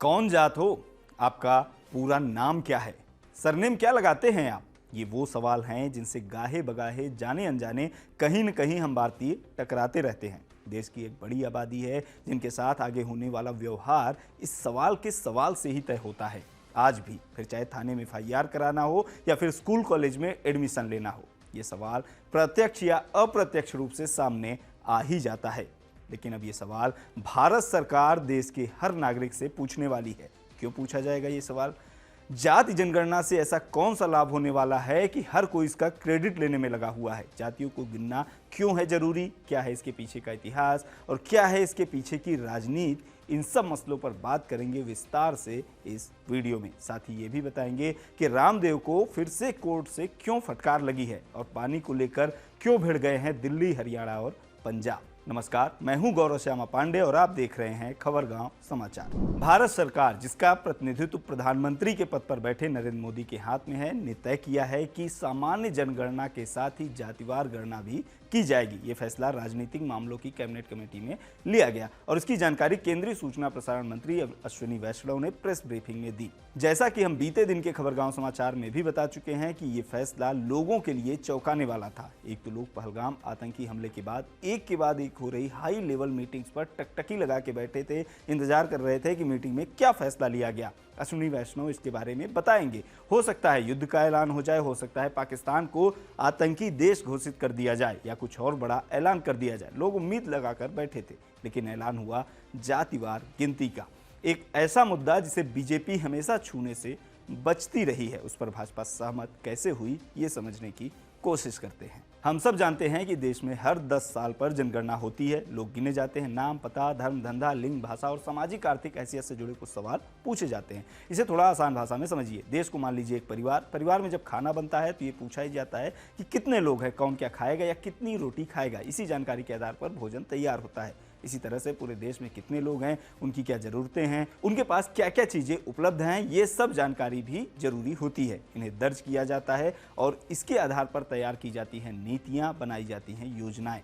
कौन जात हो? आपका पूरा नाम क्या है? सरनेम क्या लगाते हैं आप? ये वो सवाल हैं जिनसे गाहे बगाहे जाने अनजाने कहीं न कहीं हम भारतीय टकराते रहते हैं। देश की एक बड़ी आबादी है जिनके साथ आगे होने वाला व्यवहार इस सवाल के सवाल से ही तय होता है। आज भी, फिर चाहे थाने में एफआईआर कराना हो या फिर स्कूल कॉलेज में एडमिशन लेना हो, ये सवाल प्रत्यक्ष या अप्रत्यक्ष रूप से सामने आ ही जाता है। लेकिन अब ये सवाल भारत सरकार देश के हर नागरिक से पूछने वाली है। क्यों पूछा जाएगा ये सवाल? जाति जनगणना से ऐसा कौन सा लाभ होने वाला है कि हर कोई इसका क्रेडिट लेने में लगा हुआ है? जातियों को गिनना क्यों है जरूरी? क्या है इसके पीछे का इतिहास और क्या है इसके पीछे की राजनीति? इन सब मसलों पर बात करेंगे विस्तार से इस वीडियो में। साथ ही ये भी बताएंगे कि रामदेव को फिर से कोर्ट से क्यों फटकार लगी है और पानी को लेकर क्यों भिड़ गए हैं दिल्ली, हरियाणा और पंजाब। नमस्कार, मैं हूं गौरव श्यामा पांडे और आप देख रहे हैं खबरगांव समाचार। भारत सरकार, जिसका प्रतिनिधित्व प्रधानमंत्री के पद पर बैठे नरेंद्र मोदी के हाथ में है, ने तय किया है कि सामान्य जनगणना के साथ ही जातिवार गणना भी की जाएगी। ये फैसला राजनीतिक मामलों की कैबिनेट कमेटी में लिया गया और इसकी जानकारी केंद्रीय सूचना प्रसारण मंत्री अश्विनी वैष्णव ने प्रेस ब्रीफिंग में दी। जैसा कि हम बीते दिन के खबरगांव समाचार में भी बता चुके हैं कि ये फैसला लोगों के लिए चौंकाने वाला था। एक तो लोग पहलगाम आतंकी हमले के बाद एक के बाद एक हो रही हाई लेवल मीटिंग्स पर टकटकी लगा के बैठे थे, इंतजार कर रहे थे कि मीटिंग में क्या फैसला लिया गया। अश्विनी वैष्णव इसके बारे में बताएंगे। हो सकता है युद्ध का ऐलान हो जाए, हो सकता है पाकिस्तान को आतंकी देश घोषित कर दिया जाए या कुछ और बड़ा ऐलान कर दिया जाए। लोग उम्मीद लगाकर बैठे थे, लेकिन ऐलान हुआ जातिवार गिनती का। एक ऐसा मुद्दा जिसे बीजेपी हमेशा छूने से बचती रही है, उस पर भाजपा सहमत कैसे हुई, ये समझने की कोशिश करते हैं। हम सब जानते हैं कि देश में हर 10 साल पर जनगणना होती है। लोग गिने जाते हैं, नाम, पता, धर्म, धंधा, लिंग, भाषा और सामाजिक आर्थिक हैसियत से जुड़े कुछ सवाल पूछे जाते हैं। इसे थोड़ा आसान भाषा में समझिए। देश को मान लीजिए एक परिवार में जब खाना बनता है तो ये पूछा ही जाता है कि कितने लोग हैं, कौन क्या खाएगा या कितनी रोटी खाएगा। इसी जानकारी के आधार पर भोजन तैयार होता है। इसी तरह से पूरे देश में कितने लोग हैं, उनकी क्या जरूरतें हैं, उनके पास क्या क्या चीजें उपलब्ध हैं, ये सब जानकारी भी जरूरी होती है। इन्हें दर्ज किया जाता है और इसके आधार पर तैयार की जाती हैं नीतियां, बनाई जाती हैं योजनाएं।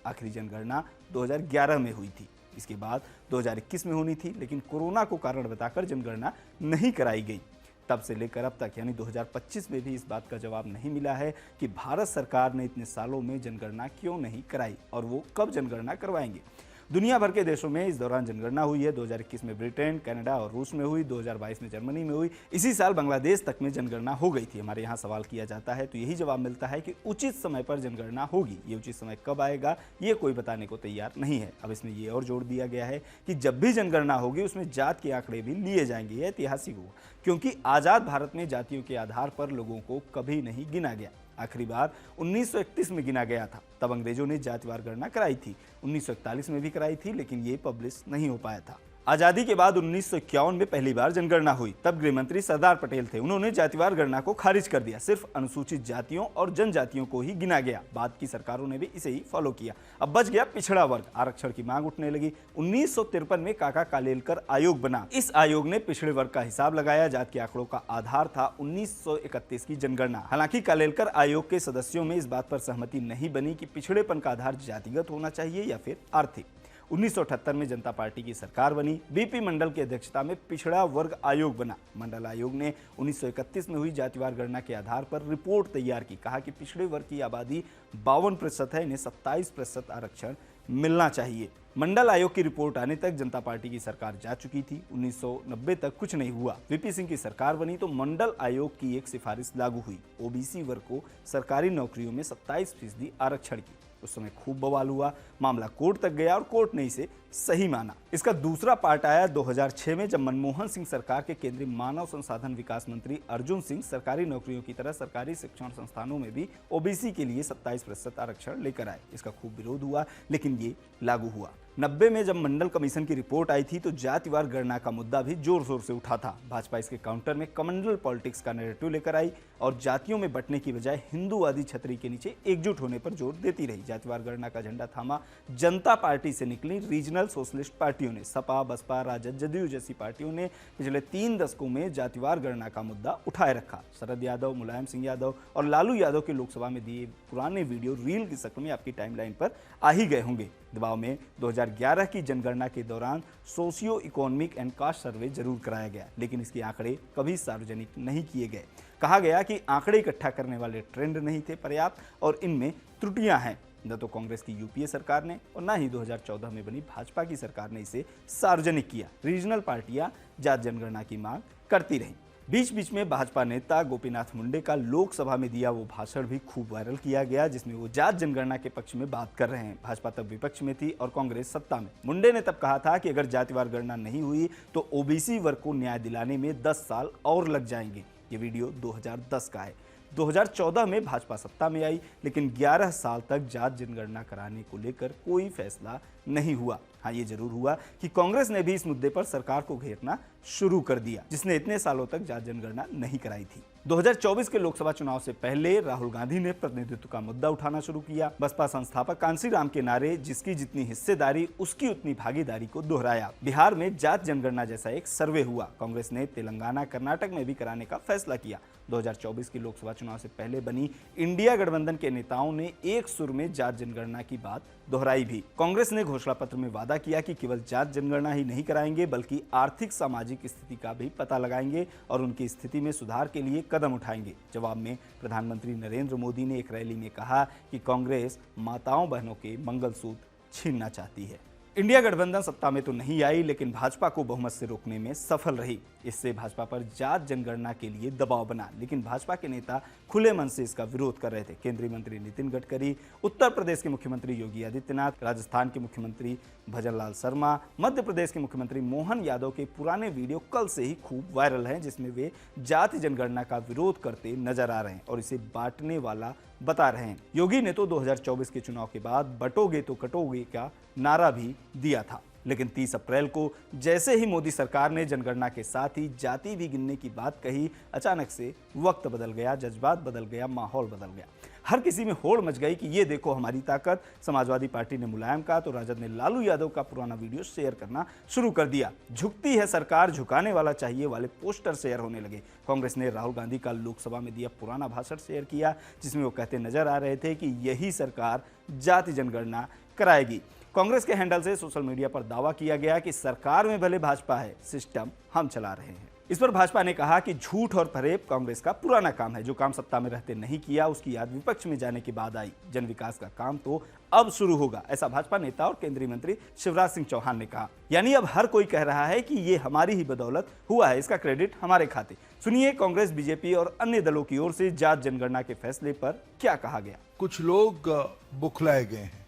आखिरी जनगणना 2011 में हुई थी। इसके बाद 2021 में होनी थी, लेकिन कोरोना को कारण बताकर जनगणना नहीं कराई गई। तब से लेकर अब तक यानी 2025 में भी इस बात का जवाब नहीं मिला है कि भारत सरकार ने इतने सालों में जनगणना क्यों नहीं कराई और वो कब जनगणना करवाएंगे। दुनिया भर के देशों में इस दौरान जनगणना हुई है। 2021 में ब्रिटेन, कनाडा और रूस में हुई, 2022 में जर्मनी में हुई, इसी साल बांग्लादेश तक में जनगणना हो गई थी। हमारे यहाँ सवाल किया जाता है तो यही जवाब मिलता है कि उचित समय पर जनगणना होगी। ये उचित समय कब आएगा ये कोई बताने को तैयार नहीं है। अब इसमें ये और जोड़ दिया गया है कि जब भी जनगणना होगी उसमें जात के आंकड़े भी लिए जाएंगे। यह ऐतिहासिक हुआ क्योंकि आज़ाद भारत में जातियों के आधार पर लोगों को कभी नहीं गिना गया। आखिरी बार 1931 में गिना गया था, तब अंग्रेजों ने जातिवार गणना कराई थी। 1941 में भी कराई थी, लेकिन ये पब्लिश नहीं हो पाया था। आज़ादी के बाद 1951 में पहली बार जनगणना हुई। तब गृह मंत्री सरदार पटेल थे। उन्होंने जातिवार गणना को खारिज कर दिया। सिर्फ अनुसूचित जातियों और जनजातियों को ही गिना गया। बाद की सरकारों ने भी इसे ही फॉलो किया। अब बच गया पिछड़ा वर्ग। आरक्षण की मांग उठने लगी। 1953 में काका कालेलकर आयोग बना। इस आयोग ने पिछड़े वर्ग का हिसाब लगाया। जात के आंकड़ों का आधार था 1931 की जनगणना। हालांकि कालेलकर आयोग के सदस्यों में इस बात पर सहमति नहीं बनी कि पिछड़ेपन का आधार जातिगत होना चाहिए या फिर आर्थिक। 1978 में जनता पार्टी की सरकार बनी। बीपी मंडल की अध्यक्षता में पिछड़ा वर्ग आयोग बना। मंडल आयोग ने 1931 में हुई जातिवार गणना के आधार पर रिपोर्ट तैयार की। कहा कि पिछड़े वर्ग की आबादी 52% है, इन्हें 27% आरक्षण मिलना चाहिए। मंडल आयोग की रिपोर्ट आने तक जनता पार्टी की सरकार जा चुकी थी। 1990 तक कुछ नहीं हुआ। वीपी सिंह की सरकार बनी तो मंडल आयोग की एक सिफारिश लागू हुई। ओबीसी वर्ग को सरकारी नौकरियों में 27% आरक्षण की। उस समय खूब बवाल हुआ। मामला कोर्ट तक गया और कोर्ट ने इसे सही माना। इसका दूसरा पार्ट आया 2006 में, जब मनमोहन सिंह सरकार के केंद्रीय मानव संसाधन विकास मंत्री अर्जुन सिंह सरकारी नौकरियों की तरह सरकारी शिक्षण संस्थानों में भी ओबीसी के लिए 27% आरक्षण लेकर आए। इसका खूब विरोध हुआ, लेकिन ये लागू हुआ। 90 में जब मंडल कमीशन की रिपोर्ट आई थी तो जातिवार गणना का मुद्दा भी जोर शोर से उठा था। भाजपा इसके काउंटर में कमंडल पॉलिटिक्स का नैरेटिव लेकर आई और जातियों में बंटने की बजाय हिंदूवादी छतरी के नीचे एकजुट होने पर जोर देती रही। जातिवार गणना का झंडा थामा जनता पार्टी से निकली रीजनल रीजनल सोशलिस्ट पार्टियों ने, सपा, बसपा, राजद, जदयू जैसी पार्टियों ने पिछले 3 दशकों में जातिवार गणना का मुद्दा उठाए रखा। शरद यादव, मुलायम सिंह यादव और लालू यादव के लोकसभा में दिए पुराने वीडियो रील की शक्ल में आपकी टाइमलाइन पर आ ही गए होंगे। दबाव में 2011 की जनगणना के दौरान सोशियो इकोनॉमिक एंड कास्ट सर्वे जरूर कराया गया, लेकिन इसके आंकड़े कभी सार्वजनिक नहीं किए गए। कहा गया कि आंकड़े इकट्ठा करने वाले ट्रेंड नहीं थे पर्याप्त और इनमें त्रुटियां हैं। न तो कांग्रेस की यूपीए सरकार ने और न ही 2014 में बनी भाजपा की सरकार ने इसे सार्वजनिक किया। रीजनल पार्टियां जात जनगणना की मांग करती रहीं। बीच बीच में भाजपा नेता गोपीनाथ मुंडे का लोकसभा में दिया वो भाषण भी खूब वायरल किया गया, जिसमें वो जात जनगणना के पक्ष में बात कर रहे हैं। भाजपा तब विपक्ष में थी और कांग्रेस सत्ता में। मुंडे ने तब कहा था कि अगर जातिवार गणना नहीं हुई तो ओबीसी वर्ग को न्याय दिलाने में 10 साल और लग जाएंगे। ये वीडियो 2010 का है। 2014 में भाजपा सत्ता में आई, लेकिन 11 साल तक जात जनगणना कराने को लेकर कोई फैसला नहीं हुआ। हाँ, ये जरूर हुआ कि कांग्रेस ने भी इस मुद्दे पर सरकार को घेरना शुरू कर दिया, जिसने इतने सालों तक जात जनगणना नहीं कराई थी। 2024 के लोकसभा चुनाव से पहले राहुल गांधी ने प्रतिनिधित्व का मुद्दा उठाना शुरू किया। बसपा संस्थापक कांशीराम के नारे जिसकी जितनी हिस्सेदारी उसकी उतनी भागीदारी को दोहराया। बिहार में जात जनगणना जैसा एक सर्वे हुआ। कांग्रेस ने तेलंगाना, कर्नाटक में भी कराने का फैसला किया। 2024 के लोकसभा चुनाव से पहले बनी इंडिया गठबंधन के नेताओं ने एक सुर में जात जनगणना की बात दोहराई भी। कांग्रेस ने घोषणा पत्र में वादा किया कि केवल जात जनगणना ही नहीं कराएंगे, बल्कि आर्थिक सामाजिक स्थिति का भी पता लगाएंगे और उनकी स्थिति में सुधार के लिए कदम उठाएंगे। जवाब में प्रधानमंत्री नरेंद्र मोदी ने एक रैली में कहा कि कांग्रेस माताओं बहनों के मंगलसूत्र छीनना चाहती है। इंडिया गठबंधन सत्ता में तो नहीं आई, लेकिन भाजपा को बहुमत से रोकने में सफल रही। इससे भाजपा पर जात जनगणना के लिए दबाव बना, लेकिन भाजपा के नेता खुले मन से इसका विरोध कर रहे थे। केंद्रीय मंत्री नितिन गडकरी, उत्तर प्रदेश के मुख्यमंत्री योगी आदित्यनाथ, राजस्थान के मुख्यमंत्री भजनलाल शर्मा, मध्य प्रदेश के मुख्यमंत्री मोहन यादव के पुराने वीडियो कल से ही खूब वायरल हैं, जिसमें वे जाति जनगणना का विरोध करते नजर आ रहे हैं और इसे बांटने वाला बता रहे हैं। योगी ने तो 2024 के चुनाव के बाद बटोगे तो कटोगे का नारा भी दिया था, लेकिन 30 अप्रैल को जैसे ही मोदी सरकार ने जनगणना के साथ ही जाति भी गिनने की बात कही, अचानक से वक्त बदल गया, जज्बात बदल गया, माहौल बदल गया। हर किसी में होड़ मच गई कि ये देखो हमारी ताकत। समाजवादी पार्टी ने मुलायम का तो राजद ने लालू यादव का पुराना वीडियो शेयर करना शुरू कर दिया। झुकती है सरकार, झुकाने वाला चाहिए वाले पोस्टर शेयर होने लगे। कांग्रेस ने राहुल गांधी का लोकसभा में दिया पुराना भाषण शेयर किया, जिसमें वो कहते नजर आ रहे थे कि यही सरकार जाति जनगणना कराएगी। कांग्रेस के हैंडल से सोशल मीडिया पर दावा किया गया कि सरकार में भले भाजपा है, सिस्टम हम चला रहे हैं। इस पर भाजपा ने कहा कि झूठ और फरेब कांग्रेस का पुराना काम है। जो काम सत्ता में रहते नहीं किया, उसकी याद विपक्ष में जाने के बाद आई। जन विकास का काम तो अब शुरू होगा, ऐसा भाजपा नेता और केंद्रीय मंत्री शिवराज सिंह चौहान ने कहा। यानी अब हर कोई कह रहा है कि ये हमारी ही बदौलत हुआ है, इसका क्रेडिट हमारे खाते। सुनिए कांग्रेस, बीजेपी और अन्य दलों की ओर से जात जनगणना के फैसले पर क्या कहा गया। कुछ लोग बुखलाए गए हैं,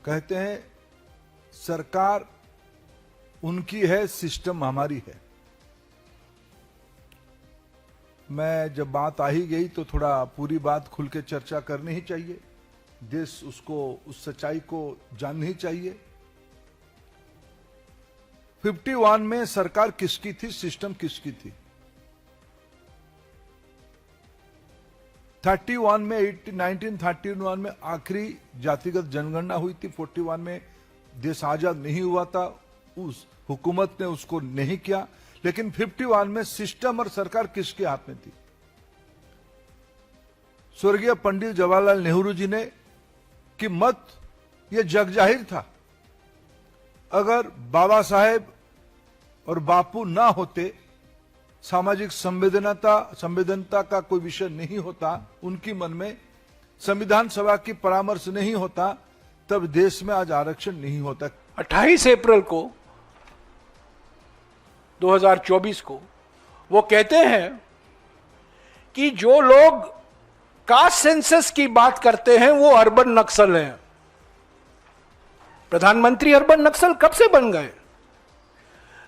कहते हैं सरकार उनकी है, सिस्टम हमारी है। मैं जब बात आ ही गई तो थोड़ा पूरी बात खुल के चर्चा करनी ही चाहिए। देश उसको, उस सच्चाई को जाननी ही चाहिए। 51 में सरकार किसकी थी, सिस्टम किसकी थी? 31 में 1931 में आखिरी जातिगत जनगणना हुई थी। 41 में देश आजाद नहीं हुआ था, उस हुकूमत ने उसको नहीं किया। लेकिन 51 में सिस्टम और सरकार किसके हाथ में थी? स्वर्गीय पंडित जवाहरलाल नेहरू जी ने कि मत यह जग जाहिर था। अगर बाबा साहेब और बापू ना होते, सामाजिक संवेदनता का कोई विषय नहीं होता उनकी मन में, संविधान सभा की परामर्श नहीं होता, तब देश में आज आरक्षण नहीं होता। 28 अप्रैल को 2024 को वो कहते हैं कि जो लोग कास्ट सेंसस की बात करते हैं वो अर्बन नक्सल हैं। प्रधानमंत्री अर्बन नक्सल कब से बन गए?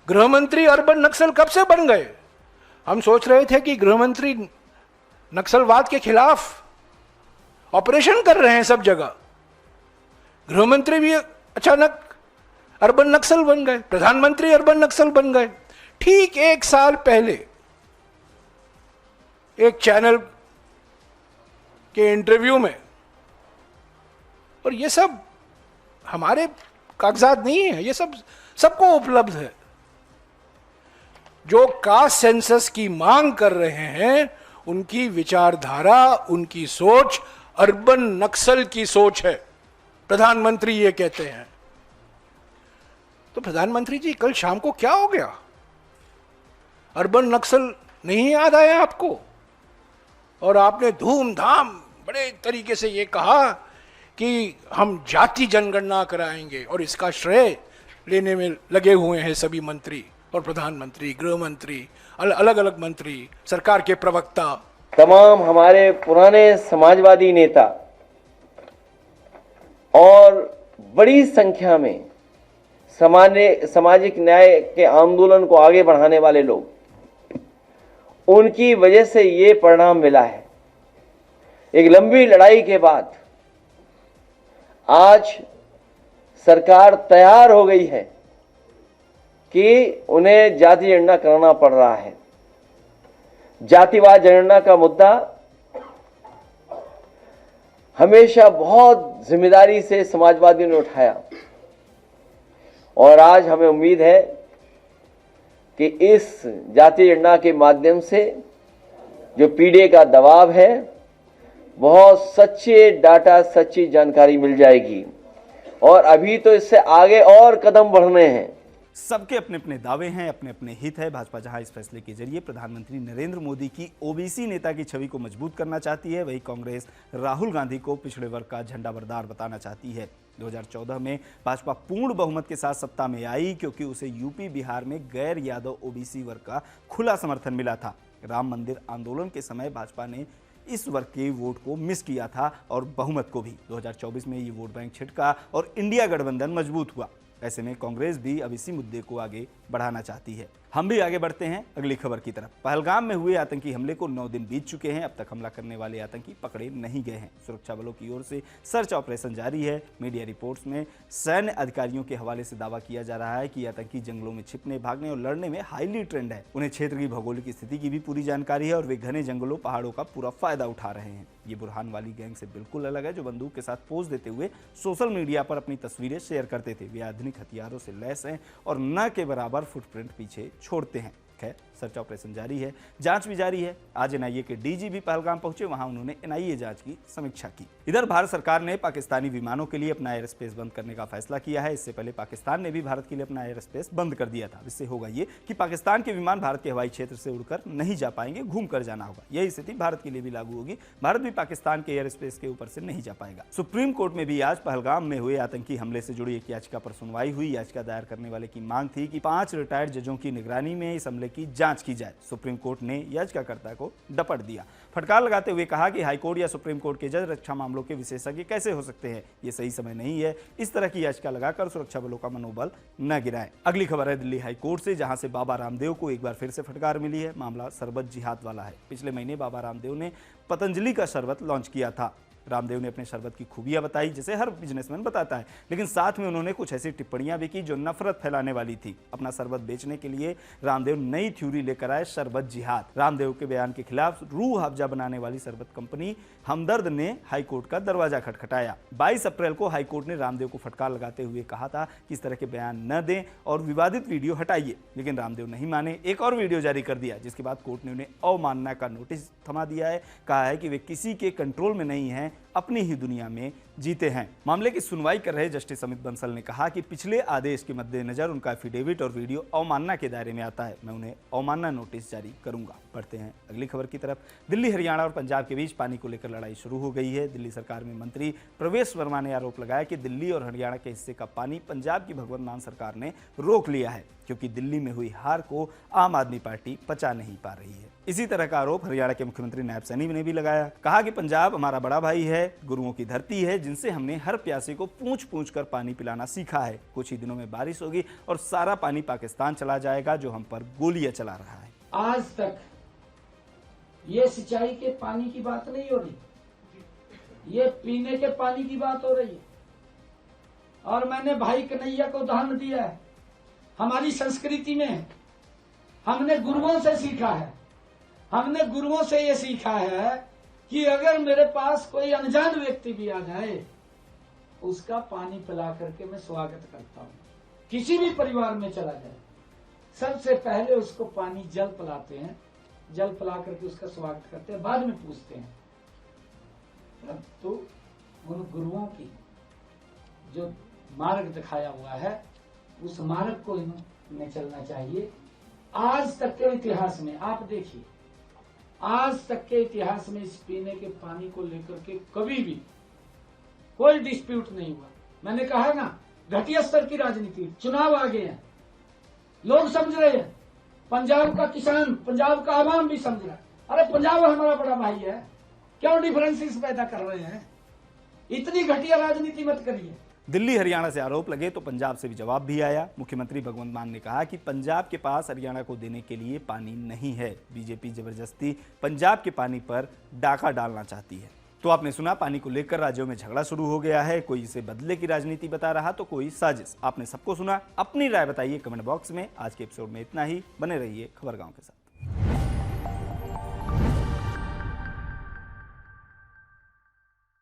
गृहमंत्री अर्बन नक्सल कब से बन गए? हम सोच रहे थे कि गृहमंत्री नक्सलवाद के खिलाफ ऑपरेशन कर रहे हैं सब जगह। गृहमंत्री भी अचानक अर्बन नक्सल बन गए, प्रधानमंत्री अर्बन नक्सल बन गए। ठीक 1 साल पहले एक चैनल के इंटरव्यू में, और ये सब हमारे कागजात नहीं है, ये सब सबको उपलब्ध है। जो कास्ट सेंसस की मांग कर रहे हैं उनकी विचारधारा, उनकी सोच अर्बन नक्सल की सोच है, प्रधानमंत्री ये कहते हैं। तो प्रधानमंत्री जी कल शाम को क्या हो गया? अर्बन नक्सल नहीं याद आया आपको? और आपने धूमधाम बड़े तरीके से ये कहा कि हम जाति जनगणना कराएंगे, और इसका श्रेय लेने में लगे हुए हैं सभी मंत्री और प्रधानमंत्री, गृह मंत्री, अलग अलग मंत्री, सरकार के प्रवक्ता। तमाम हमारे पुराने समाजवादी नेता और बड़ी संख्या में सामाजिक न्याय के आंदोलन को आगे बढ़ाने वाले लोग, उनकी वजह से ये परिणाम मिला है। एक लंबी लड़ाई के बाद आज सरकार तैयार हो गई है कि उन्हें जाति जनगणना कराना पड़ रहा है। जातिवाद जनगणना का मुद्दा हमेशा बहुत जिम्मेदारी से समाजवादियों ने उठाया, और आज हमें उम्मीद है कि इस जाति जनगणना के माध्यम से जो पीढ़ी का दबाव है, बहुत सच्चे डाटा, सच्ची जानकारी मिल जाएगी। और अभी तो इससे आगे और कदम बढ़ने हैं। सबके अपने अपने दावे हैं, अपने अपने हित है। भाजपा जहां इस फैसले के जरिए प्रधानमंत्री नरेंद्र मोदी की ओबीसी नेता की छवि को मजबूत करना चाहती है, वहीं कांग्रेस राहुल गांधी को पिछड़े वर्ग का झंडाबरदार बताना चाहती है। 2014 में भाजपा पूर्ण बहुमत के साथ सत्ता में आई क्योंकि उसे यूपी बिहार में गैर यादव ओबीसी वर्ग का खुला समर्थन मिला था। राम मंदिर आंदोलन के समय भाजपा ने इस वर्ग के वोट को मिस किया था और बहुमत को भी। 2024 में ये वोट बैंक छिटका और इंडिया गठबंधन मजबूत हुआ। ऐसे में कांग्रेस भी अब इसी मुद्दे को आगे बढ़ाना चाहती है। हम भी आगे बढ़ते हैं अगली खबर की तरफ। पहलगाम में हुए आतंकी हमले को 9 दिन बीत चुके हैं, अब तक हमला करने वाले आतंकी पकड़े नहीं गए हैं। सुरक्षा बलों की ओर से सर्च ऑपरेशन जारी है। मीडिया रिपोर्ट्स में सैन्य अधिकारियों के हवाले से दावा किया जा रहा है कि आतंकी जंगलों में छिपने, भागने और लड़ने में हाईली ट्रेंड है। उन्हें क्षेत्र की भौगोलिक स्थिति की भी पूरी जानकारी है और वे घने जंगलों, पहाड़ों का पूरा फायदा उठा रहे हैं। ये बुरहान वाली गैंग से बिल्कुल अलग है, जो बंदूक के साथ पोज देते हुए सोशल मीडिया पर अपनी तस्वीरें शेयर करते थे। वे आधुनिक हथियारों से लैस हैं और न के बराबर फुटप्रिंट पीछे छोड़ते हैं। खैर, सर्च ऑपरेशन जारी है, जांच भी जारी है। आज एनआईए के डीजी भी पहलगाम पहुंचे, वहां उन्होंने एनआईए जांच की समीक्षा की। इधर भारत सरकार ने पाकिस्तानी विमानों के लिए अपना एयर स्पेस बंद करने का फैसला किया है। इससे पहले पाकिस्तान ने भी भारत के लिए अपना एयर स्पेस बंद कर दिया था। इससे होगा ये कि पाकिस्तान के विमान भारत के हवाई क्षेत्र से उड़कर नहीं जा पाएंगे, घूम कर जाना होगा। यही स्थिति भारत के लिए भी लागू होगी। भारत भी पाकिस्तान के एयर स्पेस के ऊपर से नहीं जा पाएगा। सुप्रीम कोर्ट में भी आज पहलगाम में हुए आतंकी हमले से जुड़ी एक याचिका पर सुनवाई हुई। याचिका दायर करने वाले की मांग थी कि 5 रिटायर्ड जजों की निगरानी में इस हमले की जांच की जाए। सुप्रीम कोर्ट ने याचिकाकर्ता को डपट दिया, फटकार लगाते हुए कहा कि हाईकोर्ट या सुप्रीम कोर्ट के जज रक्षा मामलों के विशेषज्ञ कैसे हो सकते हैं, ये सही समय नहीं है। इस तरह की याचिका लगाकर सुरक्षा बलों का मनोबल न गिराएं। अगली खबर है दिल्ली हाईकोर्ट से, जहां से बाबा रामदेव को एक बार फिर से फटकार मिली है। मामला शरबत जिहाद वाला है। पिछले महीने बाबा रामदेव ने पतंजलि का शरबत लॉन्च किया था। रामदेव ने अपने शरबत की खूबियां बताई, जैसे हर बिजनेसमैन बताता है, लेकिन साथ में उन्होंने कुछ ऐसी टिप्पणियां भी की जो नफरत फैलाने वाली थी। अपना शरबत बेचने के लिए रामदेव नई थ्योरी लेकर आए, शरबत जिहाद। रामदेव के बयान के खिलाफ रूह अफ़ज़ा बनाने वाली शरबत कंपनी हमदर्द ने हाईकोर्ट का दरवाजा खटखटाया। 22 अप्रैल को हाईकोर्ट ने रामदेव को फटकार लगाते हुए कहा था कि इस तरह के बयान न दें और विवादित वीडियो हटाइए, लेकिन रामदेव नहीं माने। एक और वीडियो जारी कर दिया, जिसके बाद कोर्ट ने उन्हें अवमानना का नोटिस थमा दिया है। कहा है कि वे किसी के कंट्रोल में नहीं हैं, अपनी ही दुनिया में जीते हैं। मामले की सुनवाई कर रहे जस्टिस अमित बंसल ने कहा कि पिछले आदेश के मद्देनजर उनका एफिडेविट और वीडियो अवमानना के दायरे में आता है। मैं उन्हें अवमानना नोटिस जारी करूंगा। बढ़ते हैं अगली खबर की तरफ। दिल्ली, हरियाणा और पंजाब के बीच पानी को लेकर लड़ाई शुरू हो गई है। दिल्ली सरकार में मंत्री प्रवेश वर्मा ने आरोप लगाया कि दिल्ली और हरियाणा के हिस्से का पानी पंजाब की भगवंत मान सरकार ने रोक लिया है, क्योंकि दिल्ली में हुई हार को आम आदमी पार्टी पचा नहीं पा रही है। इसी तरह का आरोप हरियाणा के मुख्यमंत्री नायब सैनी ने भी लगाया। कहा कि पंजाब हमारा बड़ा भाई है, गुरुओं की धरती है, जिनसे हमने हर प्यासे को पूछ पूछ कर पानी पिलाना सीखा है। कुछ ही दिनों में बारिश होगी और सारा पानी पाकिस्तान चला जाएगा, जो हम पर गोलियां चला रहा है। आज तक ये सिंचाई के पानी की बात नहीं हो रही, ये पीने के पानी की बात हो रही है। और मैंने भाई कन्हैया को उदाहरण दिया है। हमारी संस्कृति में हमने गुरुओं से सीखा है, हमने गुरुओं से ये सीखा है कि अगर मेरे पास कोई अनजान व्यक्ति भी आ जाए, उसका पानी पिला करके मैं स्वागत करता हूँ। किसी भी परिवार में चला जाए, सबसे पहले उसको पानी जल पिलाते हैं, जल पिला करके उसका स्वागत करते हैं, बाद में पूछते हैं। तो उन गुरुओं की जो मार्ग दिखाया हुआ है, उस मार्ग को इन्हें चलना चाहिए। आज तक के इतिहास में आप देखिए, आज तक के इतिहास में इस पीने के पानी को लेकर के कभी भी कोई डिस्प्यूट नहीं हुआ। मैंने कहा ना, घटिया स्तर की राजनीति, चुनाव आ गए हैं, लोग समझ रहे हैं, पंजाब का किसान, पंजाब का आवाम भी समझ रहा है। अरे पंजाब हमारा बड़ा भाई है, क्यों डिफरेंसेस पैदा कर रहे हैं? इतनी घटिया राजनीति मत करिए। दिल्ली हरियाणा से आरोप लगे तो पंजाब से भी जवाब भी आया। मुख्यमंत्री भगवंत मान ने कहा कि पंजाब के पास हरियाणा को देने के लिए पानी नहीं है। बीजेपी जबरदस्ती पंजाब के पानी पर डाका डालना चाहती है। तो आपने सुना, पानी को लेकर राज्यों में झगड़ा शुरू हो गया है। कोई इसे बदले की राजनीति बता रहा तो कोई साजिश। आपने सबको सुना, अपनी राय बताइए कमेंट बॉक्स में। आज के एपिसोड में इतना ही। बने रहिए खबरगांव के साथ।